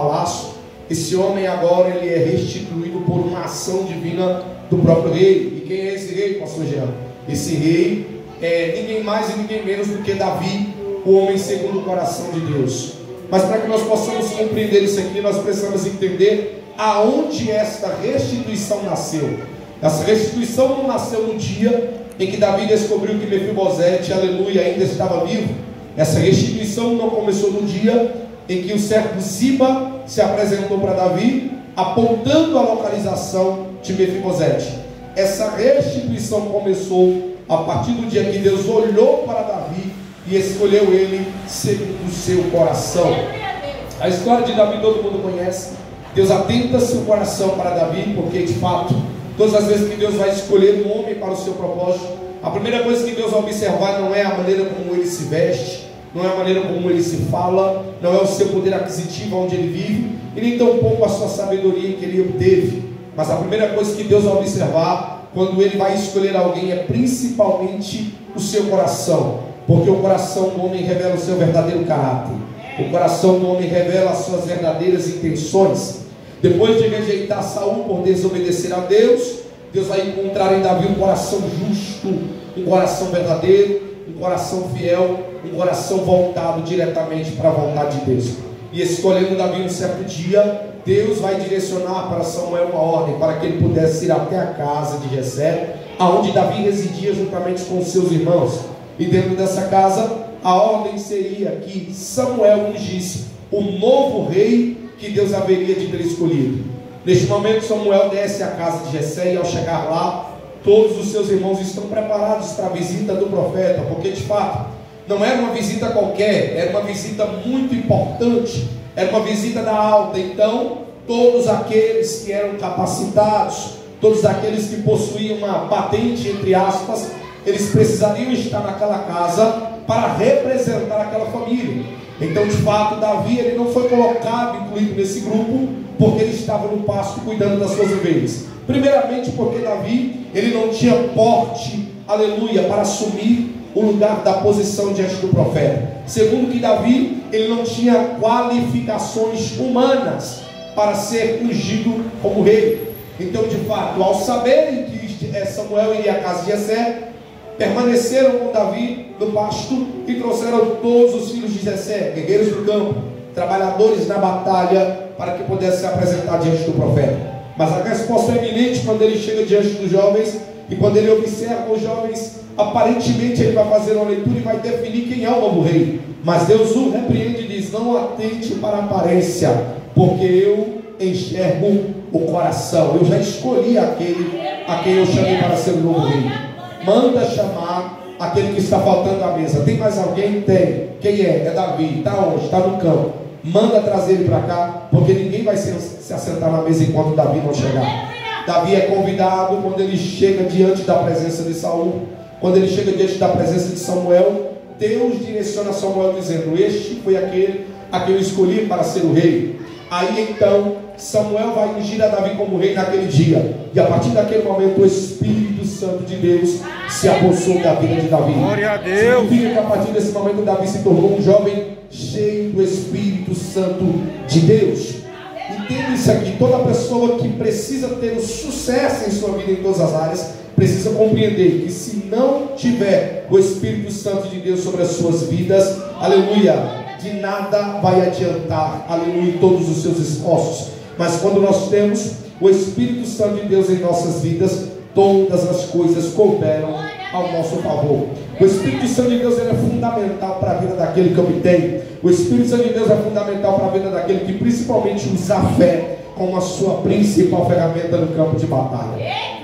palácio, esse homem agora ele é restituído por uma ação divina do próprio rei. E quem é esse rei, pastor Jean? Esse rei é ninguém mais e ninguém menos do que Davi, o homem segundo o coração de Deus. Mas para que nós possamos compreender isso aqui, nós precisamos entender aonde esta restituição nasceu. Essa restituição não nasceu no dia em que Davi descobriu que Mefibosete, aleluia, ainda estava vivo. Essa restituição não começou no dia em que o servo Ziba se apresentou para Davi, apontando a localização de Mefibosete. Essa restituição começou a partir do dia que Deus olhou para Davi e escolheu ele segundo o seu coração. A história de Davi todo mundo conhece. Deus atenta seu coração para Davi, porque de fato, todas as vezes que Deus vai escolher um homem para o seu propósito, a primeira coisa que Deus vai observar não é a maneira como ele se veste, não é a maneira como ele se fala, não é o seu poder aquisitivo onde ele vive, e nem tampouco a sua sabedoria que ele obteve. Mas a primeira coisa que Deus vai observar quando ele vai escolher alguém é principalmente o seu coração, porque o coração do homem revela o seu verdadeiro caráter, o coração do homem revela as suas verdadeiras intenções. Depois de rejeitar Saul por desobedecer a Deus, Deus vai encontrar em Davi um coração justo, um coração verdadeiro, um coração fiel, um coração voltado diretamente para a vontade de Deus. E escolhendo Davi um certo dia, Deus vai direcionar para Samuel uma ordem para que ele pudesse ir até a casa de Jessé, aonde Davi residia juntamente com seus irmãos. E dentro dessa casa, a ordem seria que Samuel ungisse o novo rei que Deus haveria de ter escolhido. Neste momento, Samuel desce à casa de Jessé, e ao chegar lá, todos os seus irmãos estão preparados para a visita do profeta, porque de fato não era uma visita qualquer, era uma visita muito importante, era uma visita da alta. Então todos aqueles que eram capacitados, todos aqueles que possuíam uma patente, entre aspas, eles precisariam estar naquela casa para representar aquela família. Então de fato Davi ele não foi colocado, incluído nesse grupo, porque ele estava no pasto cuidando das suas ovelhas. Primeiramente porque Davi ele não tinha porte, aleluia, para assumir o lugar da posição diante do profeta. Segundo que Davi ele não tinha qualificações humanas para ser ungido como rei. Então de fato, ao saberem que Samuel iria à casa de Jessé, permaneceram com Davi no pasto e trouxeram todos os filhos de Jessé, guerreiros do campo, trabalhadores na batalha, para que pudessem se apresentar diante do profeta. Mas a resposta é eminente quando ele chega diante dos jovens, e quando ele observa os jovens, aparentemente ele vai fazer uma leitura e vai definir quem é o novo rei. Mas Deus o repreende e diz: não atente para a aparência, porque eu enxergo o coração. Eu já escolhi aquele a quem eu chamei para ser o novo rei. Manda chamar aquele que está faltando à mesa. Tem mais alguém? Tem. Quem é? É Davi. Está onde? Está no campo. Manda trazer ele para cá, porque ninguém vai se assentar na mesa enquanto Davi não chegar. Davi é convidado. Quando ele chega diante da presença de Saul, quando ele chega diante da presença de Samuel, Deus direciona Samuel dizendo: este foi aquele a quem eu escolhi para ser o rei. Aí então Samuel vai ungir a Davi como rei naquele dia, e a partir daquele momento o Espírito Santo de Deus se apossou da vida de Davi. Glória a Deus. Significa que a partir desse momento Davi se tornou um jovem cheio do Espírito Santo de Deus. Entenda isso aqui: toda pessoa que precisa ter o sucesso em sua vida em todas as áreas precisa compreender que se não tiver o Espírito Santo de Deus sobre as suas vidas, aleluia, de nada vai adiantar, aleluia, todos os seus esforços. Mas quando nós temos o Espírito Santo de Deus em nossas vidas, todas as coisas cooperam ao nosso favor. O Espírito Santo de Deus ele é fundamental para a vida daquele que obtém. O Espírito Santo de Deus é fundamental para a vida daquele que principalmente usa a fé como a sua principal ferramenta no campo de batalha.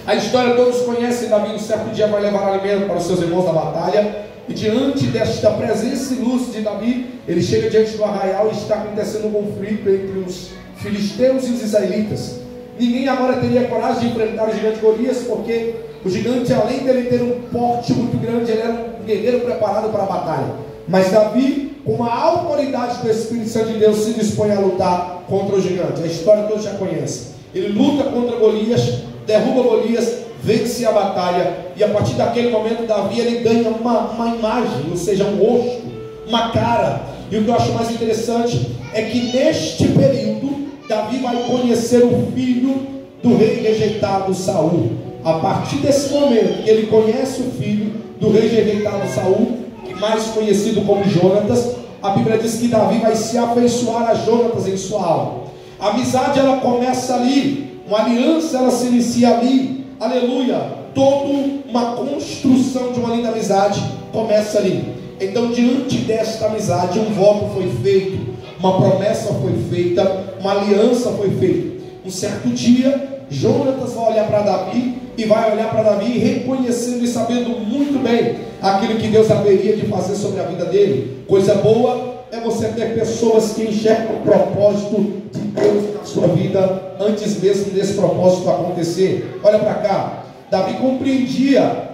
A história todos conhecem. Davi, um certo dia, vai levar alimento para os seus irmãos da batalha, e diante desta presença ilustre de Davi, ele chega diante do arraial e está acontecendo um conflito entre os filisteus e os israelitas. Ninguém agora teria coragem de enfrentar o gigante Golias, porque o gigante, além dele ter um porte muito grande, ele era um guerreiro preparado para a batalha. Mas Davi, com a autoridade do Espírito Santo de Deus, se dispõe a lutar contra o gigante. A história todos já conhecem. Ele luta contra Golias, derruba Golias, vence a batalha, e a partir daquele momento Davi ele ganha uma imagem, ou seja, um rosto, uma cara. E o que eu acho mais interessante é que neste momento, Davi vai conhecer o filho do rei rejeitado Saul. A partir desse momento que ele conhece o filho do rei rejeitado Saul, que mais conhecido como Jonatas, a Bíblia diz que Davi vai se afeiçoar a Jonatas em sua alma. A amizade ela começa ali, uma aliança ela se inicia ali, aleluia. Toda uma construção de uma linda amizade começa ali. Então, diante desta amizade, um voto foi feito, uma promessa foi feita, uma aliança foi feita. Um certo dia, Jonatas vai olhar para Davi e vai olhar para Davi reconhecendo e sabendo muito bem aquilo que Deus haveria de fazer sobre a vida dele. Coisa boa é você ter pessoas que enxergam o propósito de Deus na sua vida antes mesmo desse propósito acontecer. Olha para cá, Davi compreendia,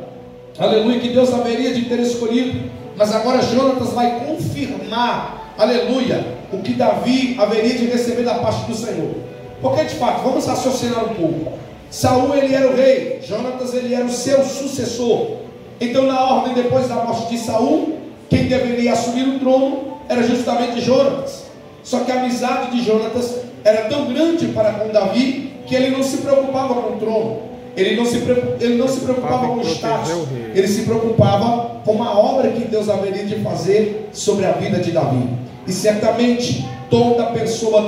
aleluia, que Deus haveria de ter escolhido, mas agora Jonatas vai confirmar, aleluia, o que Davi haveria de receber da parte do Senhor. Porque de fato, vamos raciocinar um pouco. Saul ele era o rei, Jonatas ele era o seu sucessor. Então na ordem depois da morte de Saul, quem deveria assumir o trono era justamente Jonatas. Só que a amizade de Jonatas era tão grande para com Davi que ele não se preocupava com o trono, ele não se preocupava com o status, ele se preocupava com a obra que Deus haveria de fazer sobre a vida de Davi. E certamente toda pessoa